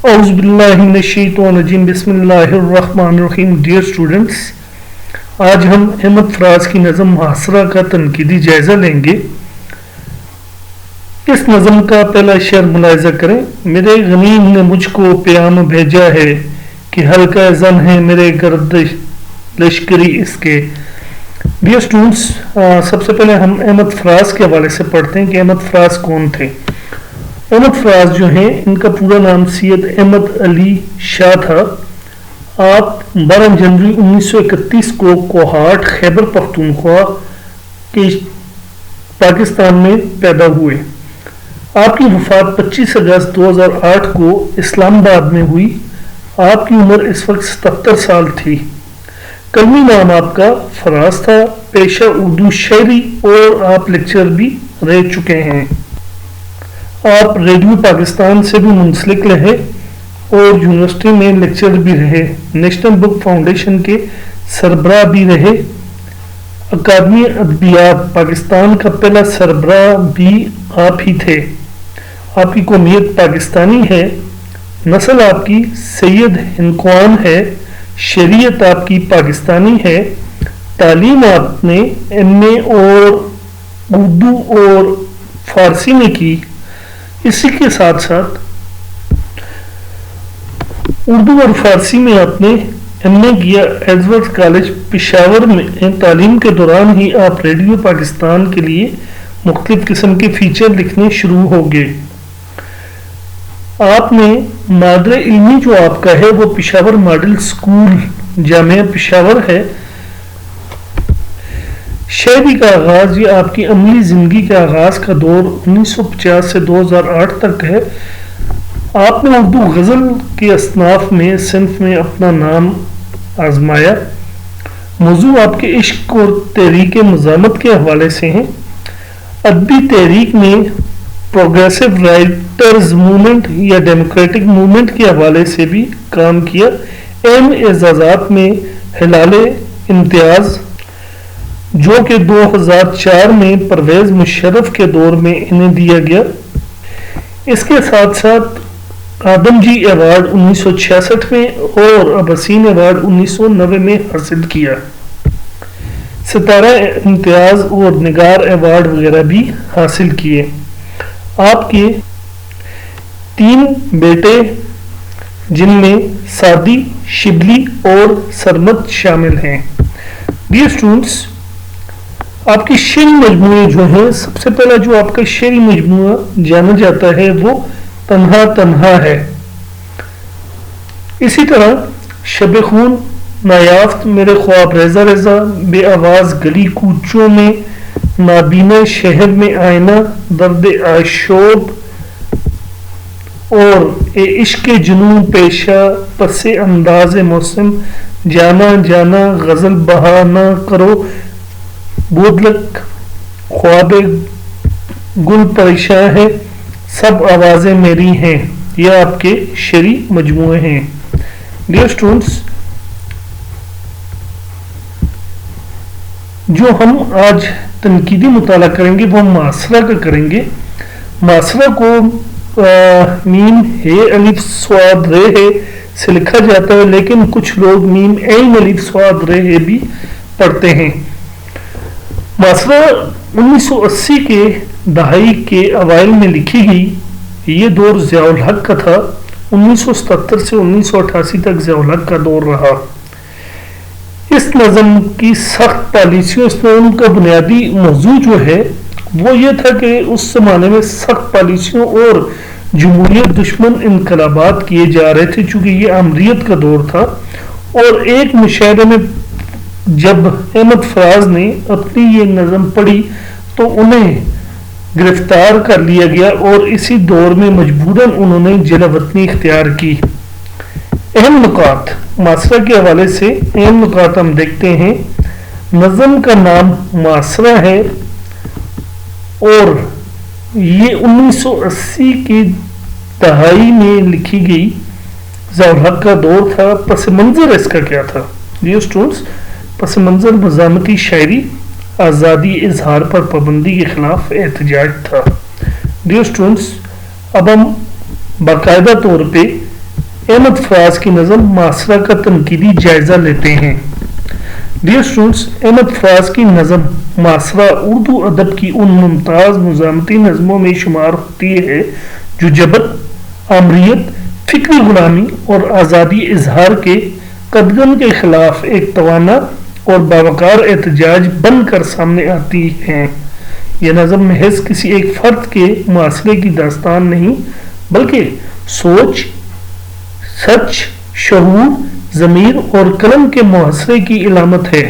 اعوذ باللہ من الشیطان الرجیم بسم اللہ الرحمن الرحیم. ڈیئر اسٹوڈنٹس، آج ہم احمد فراز کی نظم محاصرہ کا تنقیدی جائزہ لیں گے. اس نظم کا پہلا شعر ملاحظہ کریں. میرے غنیم نے مجھ کو پیام بھیجا ہے کہ ہلکا زن ہے میرے گرد لشکری اس کے. ڈیئر اسٹوڈنٹس، سب سے پہلے ہم احمد فراز کے حوالے سے پڑھتے ہیں کہ احمد فراز کون تھے. احمد فراز جو ہیں، ان کا پورا نام سید احمد علی شاہ تھا. آپ 12 جنوری 1931 کو کوہاٹ خیبر پختونخوا کے پاکستان میں پیدا ہوئے. آپ کی وفات 25 اگست 2008 کو اسلام آباد میں ہوئی. آپ کی عمر اس وقت 77 سال تھی. کلمی نام آپ کا فراز تھا. پیشہ اردو شاعری اور آپ لیکچر بھی رہ چکے ہیں. آپ ریڈیو پاکستان سے بھی منسلک رہے اور یونیورسٹی میں لیکچر بھی رہے. نیشنل بک فاؤنڈیشن کے سربراہ بھی رہے. اکادمی ادبیات پاکستان کا پہلا سربراہ بھی آپ ہی تھے. آپ کی قومیت پاکستانی ہے. نسل آپ کی سید ہندکوان ہے. شریعت آپ کی پاکستانی ہے. تعلیم آپ نے ایم اے اور اردو اور فارسی میں کی. اسی کے ساتھ ساتھ اردو اور فارسی میں آپ نے ایم اے کیا ایڈورڈ کالج پشاور میں. تعلیم کے دوران ہی آپ ریڈیو پاکستان کے لیے مختلف قسم کے فیچر لکھنے شروع ہو گئے. آپ نے مادر علمی جو آپ کا ہے وہ پشاور ماڈل اسکول جامعہ پشاور ہے. شاعری کا آغاز، یہ آپ کی عملی زندگی کے آغاز کا دور 1950 سے 2008 تک ہے. آپ نے اردو غزل کے اصناف میں صنف میں اپنا نام آزمایا. موضوع آپ کے عشق اور تحریک مزاحمت کے حوالے سے ہیں. ادبی تحریک میں پروگریسو رائٹرز موومنٹ یا ڈیموکریٹک موومنٹ کے حوالے سے بھی کام کیا. اہم اعزازات میں ہلال امتیاز جو کہ 2004 میں پرویز مشرف کے دور میں انہیں دیا گیا. اس کے ساتھ ساتھ آدم جی ایوارڈ 1966 میں اور اباسین ایوارڈ 1990 میں حاصل کیا. ستارہ امتیاز اور نگار ایوارڈ وغیرہ بھی حاصل کیے. آپ کے 3 بیٹے جن میں سعدی، شبلی اور سرمد شامل ہیں. ڈیئر اسٹوڈنٹس، آپ کی شعری مجموعے جو ہیں، سب سے پہلا جو آپ کا شعری مجموعہ جانا جاتا ہے وہ تنہا تنہا ہے. اسی طرح شب خون، نایافت، میرے خواب ریزہ ریزہ، بے آواز گلی کوچوں میں، نابینا شہر میں آئینہ، درد آشوب اور اے عشق جنوں پیشہ، پس انداز موسم، جانا جانا، غزل بہا نہ کرو، بودلک، خواب گل پریشاں ہے، سب آوازیں میری ہیں، یہ آپ کے شعری مجموعے ہیں. ڈیئر اسٹوڈنٹس، جو ہم آج تنقیدی مطالعہ کریں گے وہ معاصرہ کا کریں گے. معاصرہ کو میم ہے الف صاد رے ہے سے لکھا جاتا ہے، لیکن کچھ لوگ میم عین الف صاد رے ہے بھی پڑھتے ہیں. معاصرہ 1980 کے دہائی کے اوائل میں لکھی گئی. یہ دور ضیاء الحق کا تھا. 1977 سے 1988 تک ضیاء الحق کا دور رہا. اس نظم کی سخت پالیسیوں، اس نظم کا بنیادی موضوع جو ہے وہ یہ تھا کہ اس زمانے میں سخت پالیسیوں اور جمہوریت دشمن انقلابات کیے جا رہے تھے، چونکہ یہ آمریت کا دور تھا. اور ایک مشاعرے میں جب احمد فراز نے اپنی یہ نظم پڑھی تو انہیں گرفتار کر لیا گیا اور اسی دور میں مجبوراً انہوں نے جلا وطنی اختیار کی. اہم نکات معاصرہ کے حوالے سے، اہم نکات ہم دیکھتے ہیں. نظم کا نام معاصرہ ہے اور یہ 1980 کی دہائی میں لکھی گئی. ضیاء الحق کا دور تھا. پس منظر اس کا کیا تھا؟ ڈیئر اسٹوڈنٹس، پس منظر مزاحمتی شاعری، آزادی اظہار پر پابندی کے خلاف احتجاج تھا. ڈیئر اسٹوڈنٹس، اب ہم باقاعدہ طور پہ احمد فراز کی نظم معاشرہ کا تنقیدی جائزہ لیتے ہیں۔ ڈیئر اسٹوڈنٹس، احمد فراز کی نظم معاشرہ اردو ادب کی ان ممتاز مزاحمتی نظموں میں شمار ہوتی ہے جو جبر، آمریت، فکری غلامی اور آزادی اظہار کے قدغن کے خلاف ایک توانا اور باوقار احتجاج بن کر سامنے آتی ہیں۔ یہ نظم محض کسی ایک فرد کے معاشرے کی داستان نہیں بلکہ سوچ، سچ، شعور، ضمیر اور قلم کے محاصرے کی علامت ہے۔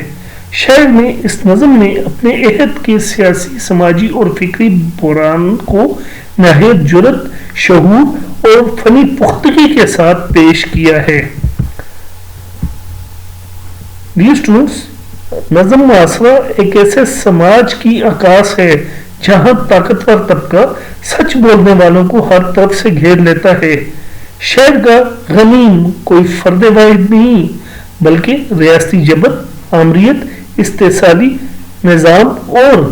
شاعر نے اس نظم میں اپنے عہد کے سیاسی، سماجی اور فکری بحران کو نہایت جرأت، شعور اور فنی پختگی کے ساتھ پیش کیا ہے۔ ڈیئر اسٹوڈنٹس، نظم معاشرہ ایک ایسے سماج کی عکاس ہے جہاں طاقتور طبقہ سچ بولنے والوں کو ہر طرف سے گھیر لیتا ہے۔ شعر کا غنیم کوئی فرد واحد نہیں بلکہ ریاستی جبر، آمریت، استحصالی نظام اور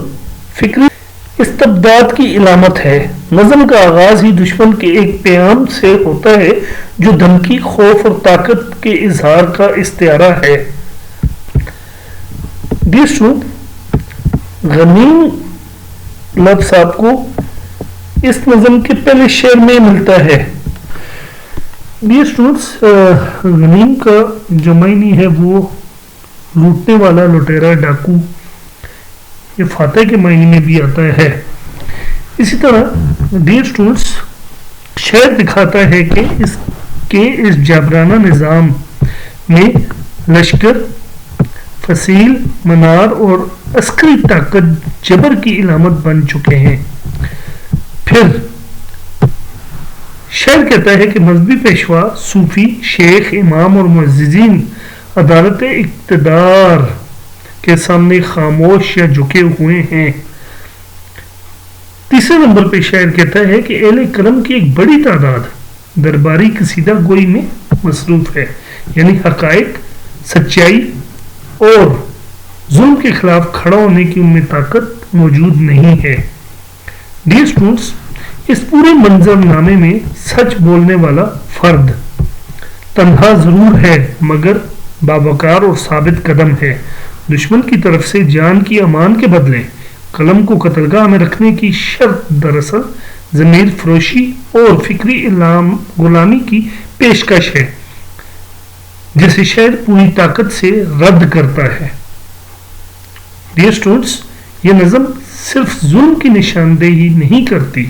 فکری استبداد کی علامت ہے۔ نظم کا آغاز ہی دشمن کے ایک پیام سے ہوتا ہے جو دھمکی، خوف اور طاقت کے اظہار کا استعارہ ہے۔ غنیم لفظ آپ کو اس نظم کے پہلے شعر میں ملتا ہے۔ ڈیئر اسٹوڈنٹس، غنیم کا جو معنی ہے وہ لوٹنے والا، لٹیرا، ڈاکو، یہ فاتح کے معنی میں بھی آتا ہے۔ اسی طرح ڈیئر اسٹوڈنٹس، شعر دکھاتا ہے کہ اس جابرانہ نظام میں لشکر، فصیل، منار اور عسکری طاقت جبر کی علامت بن چکے ہیں۔ پھر شعر کہتا ہے کہ مذہبی پیشوا، صوفی، شیخ، امام اور معززین عدالت اقتدار کے سامنے خاموش یا جھکے ہوئے ہیں۔ تیسرے نمبر پہ شاعر کہتا ہے کہ اہل قلم کی ایک بڑی تعداد درباری قصیدہ گوئی میں مصروف ہے، یعنی حقائق، سچائی اور ظلم کے خلاف کھڑا ہونے کی ان میں طاقت موجود نہیں ہے۔ ڈیئر اسٹوڈنٹس، اس پورے منظر نامے میں سچ بولنے والا فرد تنہا ضرور ہے مگر باوقار اور ثابت قدم ہے۔ دشمن کی طرف سے جان کی امان کے بدلے قلم کو قتلگاہ میں رکھنے کی شرط دراصل ضمیر فروشی اور فکری غلامی کی پیشکش ہے جسے شعر پوری طاقت سے رد کرتا ہے۔ ڈیئر اسٹوڈنٹس، یہ نظم صرف ظلم کی نشاندہی نہیں کرتی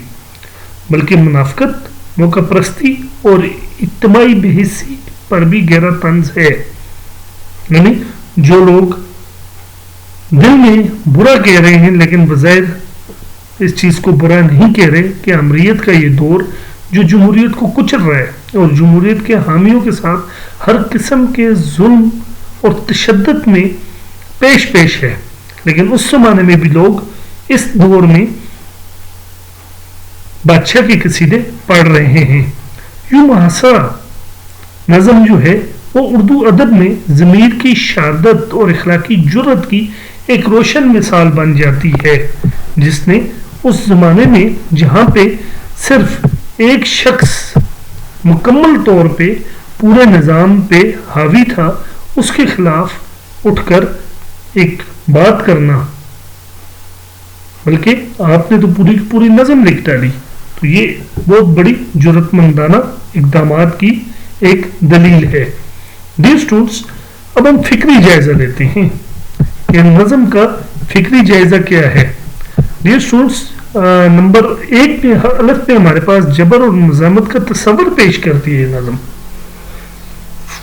بلکہ منافقت، موقع پرستی اور اجتماعی بے حسی پر بھی گہرا طنز ہے۔ یعنی جو لوگ دل میں برا کہہ رہے ہیں لیکن بظاہر اس چیز کو برا نہیں کہہ رہے کہ امریت کا یہ دور جو جمہوریت کو کچل رہا ہے اور جمہوریت کے حامیوں کے ساتھ ہر قسم کے ظلم اور تشدد میں پیش ہے، لیکن اس زمانے میں بھی لوگ اس دور میں بادشاہ کے قصیدے پڑھ رہے ہیں۔ یوں محاصرہ نظم جو ہے وہ اردو ادب میں ضمیر کی شہادت اور اخلاقی جرأت کی ایک روشن مثال بن جاتی ہے جس نے اس زمانے میں جہاں پہ صرف ایک شخص مکمل طور پہ پورے نظام پہ حاوی تھا اس کے خلاف اٹھ کر ایک بات کرنا، بلکہ آپ نے تو پوری کی پوری نظم لکھ ڈالی، تو یہ بہت بڑی جرأت مندانہ اقدامات کی ایک دلیل ہے۔ ڈیئر اسٹوڈنٹس، اب ہم فکری جائزہ لیتے ہیں کہ نظم کا فکری جائزہ کیا ہے۔ ڈیئر اسٹوڈنٹس، نمبر 1 پہ الف پہ ہمارے پاس جبر اور مزاحمت کا تصور پیش کرتی ہے نظم۔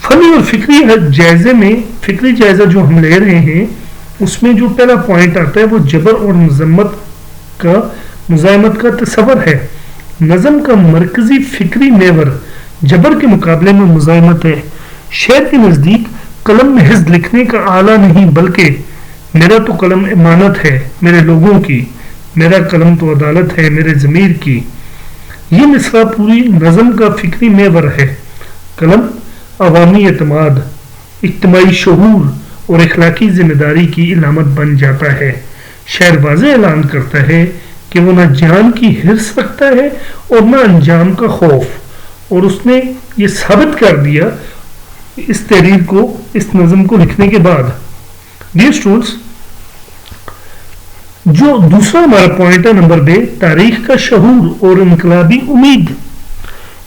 فنی اور فکری جائزے میں فکری جائزہ جو ہم لے رہے ہیں اس میں جو پہلا پوائنٹ آتا ہے وہ جبر اور مزاحمت کا تصور ہے۔ نظم کا مرکزی فکری محور جبر کے مقابلے میں مزاحمت ہے۔ شعر کے نزدیک قلم محض لکھنے کا آلہ نہیں بلکہ میرا تو قلم امانت ہے میرے لوگوں کی، میرا قلم تو عدالت ہے میرے ضمیر کی۔ یہ مصرع پوری نظم کا فکری محور ہے۔ قلم عوامی اعتماد، اجتماعی شعور اور اخلاقی ذمہ داری کی علامت بن جاتا ہے۔ شاعر واضح اعلان کرتا ہے کہ وہ نہ جان کی حرص رکھتا ہے اور نہ انجام کا خوف، اور اس نے یہ ثابت کر دیا اس تحریر کو، اس نظم کو لکھنے کے بعد۔ ڈیئر اسٹوڈنٹس، جو دوسرا ہمارا پوائنٹ ہے نمبر بے، تاریخ کا شعور اور انقلابی امید،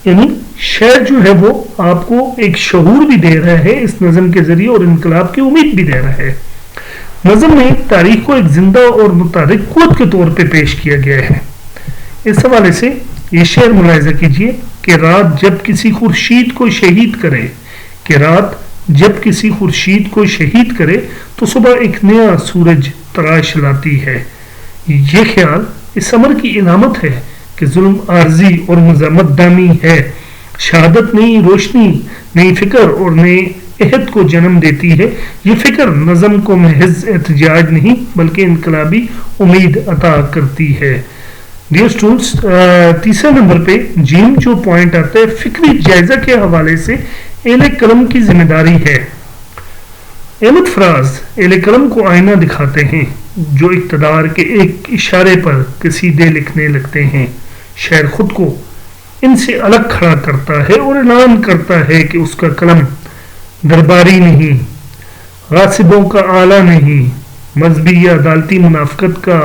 یعنی شعر جو ہے وہ آپ کو ایک شعور بھی دے رہا ہے اس نظم کے ذریعے اور انقلاب کی امید بھی دے رہا ہے۔ نظم میں تاریخ کو ایک زندہ اور متحرک قوت کے طور پہ پیش کیا گیا ہے۔ اس حوالے سے یہ شعر ملاحظہ کیجئے کہ رات جب کسی خورشید کو شہید کرے، کہ رات جب کسی خورشید کو شہید کرے تو صبح ایک نیا سورج تراش لاتی ہے۔ یہ خیال اس امر کی علامت ہے کہ ظلم عارضی اور مزاحمت دامی ہے۔ شہادت نئی روشنی، نئی فکر اور نئے عہد کو جنم دیتی ہے۔ یہ فکر نظم کو محض احتجاج نہیں بلکہ انقلابی امید عطا کرتی ہے۔ ڈیئر اسٹوڈنٹس، تیسرے نمبر پہ جیم جو پوائنٹ آتا ہے فکری جائزہ کے حوالے سے اہل قلم کی ذمہ داری ہے۔ احمد فراز اہل قلم کو آئینہ دکھاتے ہیں جو اقتدار کے ایک اشارے پر قصیدے لکھنے لگتے ہیں۔ شاعر خود کو ان سے الگ کھڑا کرتا ہے اور اعلان کرتا ہے کہ اس کا قلم درباری نہیں، غاصبوں کا آلہ نہیں، مذہبی یا عدالتی منافقت کا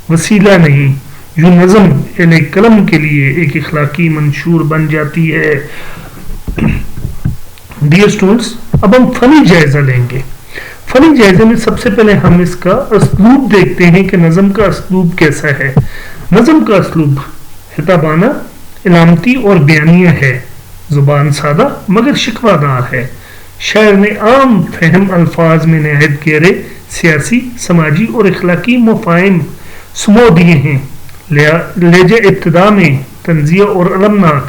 وسیلہ نہیں۔ جو نظم اہل قلم کے لیے ایک اخلاقی منشور بن جاتی ہے۔ ڈیئر اسٹوڈنٹس، اب ہم فنی جائزہ لیں گے۔ فنی جائزے میں سب سے پہلے ہم اس کا اسلوب دیکھتے ہیں کہ نظم کا اسلوب کیسا ہے۔ نظم کا اسلوب خطابانہ، علامتی اور بیانیہ ہے۔ زبان سادہ مگر شکوہ دار ہے۔ شاعر نے عام فہم الفاظ میں نہایت گہرے سیاسی، سماجی اور اخلاقی مفاہیم سمو دیے ہیں۔ لہجہ ابتدا میں طنزیہ اور المناک،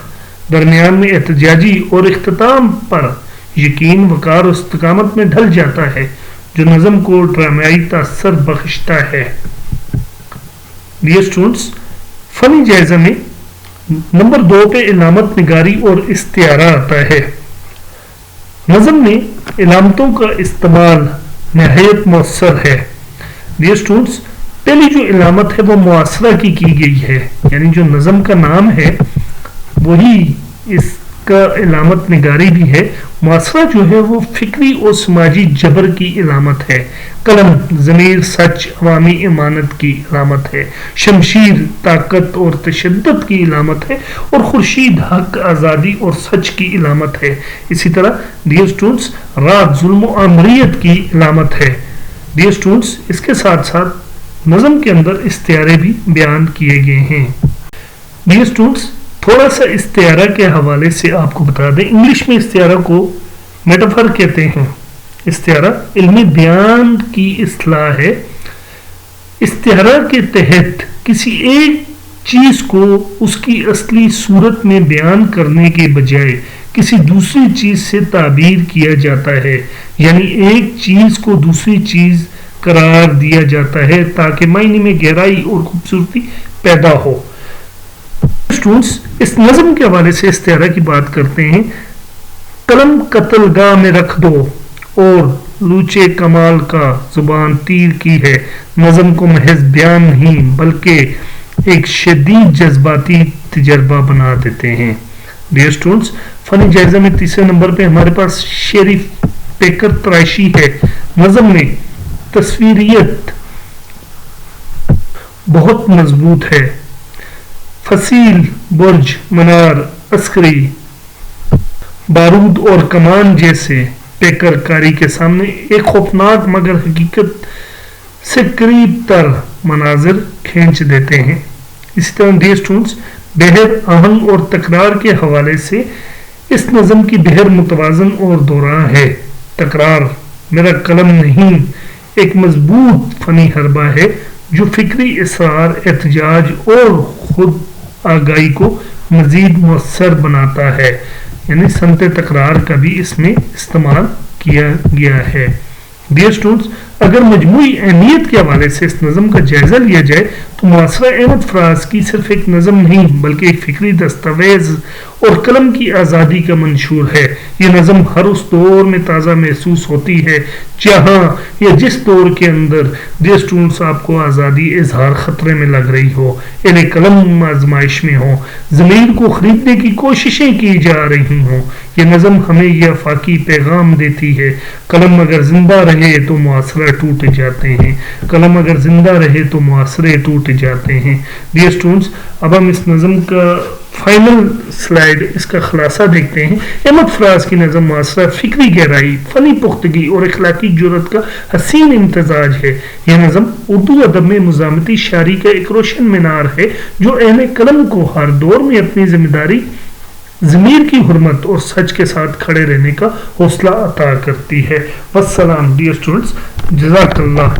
درمیان میں احتجاجی اور اختتام پر یقین، وقار اور استقامت میں ڈھل جاتا ہے، جو نظم کو ڈرامائی تاثر بخشتا ہے۔ ڈیئر اسٹوڈنٹس، فنی جائزہ میں نمبر 2 پہ علامت نگاری اور استعارہ آتا ہے۔ نظم میں علامتوں کا استعمال نہایت مؤثر ہے۔ ڈیئر اسٹوڈنٹس، پہلی جو علامت ہے وہ معاصرہ کی گئی ہے، یعنی جو نظم کا نام ہے وہی اس کا علامت نگاری بھی ہے۔ معاصرہ جو ہے وہ فکری اور سماجی جبر کی علامت ہے۔ قلم ضمیر، سچ، عوامی امانت کی علامت ہے۔ شمشیر طاقت اور تشدد کی علامت ہے، اور خورشید حق، آزادی اور سچ کی علامت ہے۔ اسی طرح ڈیئر اسٹوڈنٹس، رات ظلم و آمریت کی علامت ہے۔ ڈیئر اسٹوڈنٹس، اس کے ساتھ ساتھ نظم کے اندر استعارے بھی بیان کیے گئے ہیں۔ ڈیئر اسٹوڈنٹس، تھوڑا سا استعارہ کے حوالے سے آپ کو بتا دیں، انگلش میں استعارہ کو میٹافر کہتے ہیں۔ استعارہ علمی بیان کی اصطلاح ہے۔ استعارہ کے تحت کسی ایک چیز کو اس کی اصلی صورت میں بیان کرنے کے بجائے کسی دوسری چیز سے تعبیر کیا جاتا ہے، یعنی ایک چیز کو دوسری چیز قرار دیا جاتا ہے تاکہ معنی میں گہرائی اور خوبصورتی پیدا ہو۔ اسٹوڈنٹس، اس نظم کے حوالے سے استعارہ کی بات کرتے ہیں۔ قلم قتل گاہ میں رکھ دو اور لوچے کمال کا زبان تیر کی ہے۔ نظم کو محض بیان نہیں بلکہ ایک شدید جذباتی تجربہ بنا دیتے ہیں۔ ڈیئر اسٹوڈنٹس، فنی جائزہ میں تیسرے نمبر پہ ہمارے پاس شعری پیکر تراشی ہے۔ نظم میں تصویریت بہت مضبوط ہے۔ فصیل برج، منار، عسکری بارود اور کمان جیسے پیکر کاری کے سامنے ایک خوفناک مگر حقیقت سے قریب تر مناظر کھینچ دیتے ہیں۔ اسی طرح ڈیئر اسٹوڈنٹس، بہر، آہنگ اور تکرار کے حوالے سے اس نظم کی بہر متوازن اور دوراں ہے۔ تکرار میرا قلم نہیں ایک مضبوط فنی حربہ ہے جو فکری اصرار، احتجاج اور خود آگاہی کو مزید مؤثر بناتا ہے، یعنی صنعت تکرار کا بھی اس میں استعمال کیا گیا ہے۔ ڈیئر اسٹوڈنٹس، اگر مجموعی اہمیت کے حوالے سے اس نظم کا جائزہ لیا جائے تو معاصرہ احمد فراز کی صرف ایک نظم نہیں بلکہ ایک فکری دستاویز اور قلم کی آزادی کا منشور ہے۔ یہ نظم ہر اس دور میں تازہ محسوس ہوتی ہے جہاں یا جس دور کے اندر ڈیئر اسٹوڈنٹس آپ کو آزادی اظہار خطرے میں لگ رہی ہو، قلم آزمائش میں ہو، ضمیر کو خریدنے کی کوششیں کی جا رہی ہوں، یہ نظم ہمیں یہ افاقی پیغام دیتی ہے: قلم اگر زندہ رہے تو معاشرہ ٹوٹ جاتے ہیں، قلم اگر زندہ رہے تو معاشرے ٹوٹ جاتے ہیں۔ ڈیئر اسٹوڈنٹس، اب ہم اس نظم کا فائنل سلائیڈ، اس کا خلاصہ دیکھتے ہیں۔ احمد فراز کی نظم معاشرہ فکری گہرائی، فنی پختگی اور اخلاقی جرات کا حسین امتزاج ہے۔ یہ نظم اردو ادب میں مزاحمتی شاعری کا ایک روشن مینار ہے جو اہل قلم کو ہر دور میں اپنی ذمہ داری، ضمیر کی حرمت اور سچ کے ساتھ کھڑے رہنے کا حوصلہ عطا کرتی ہے۔ والسلام ڈیئر اسٹوڈنٹس، جزاک اللہ۔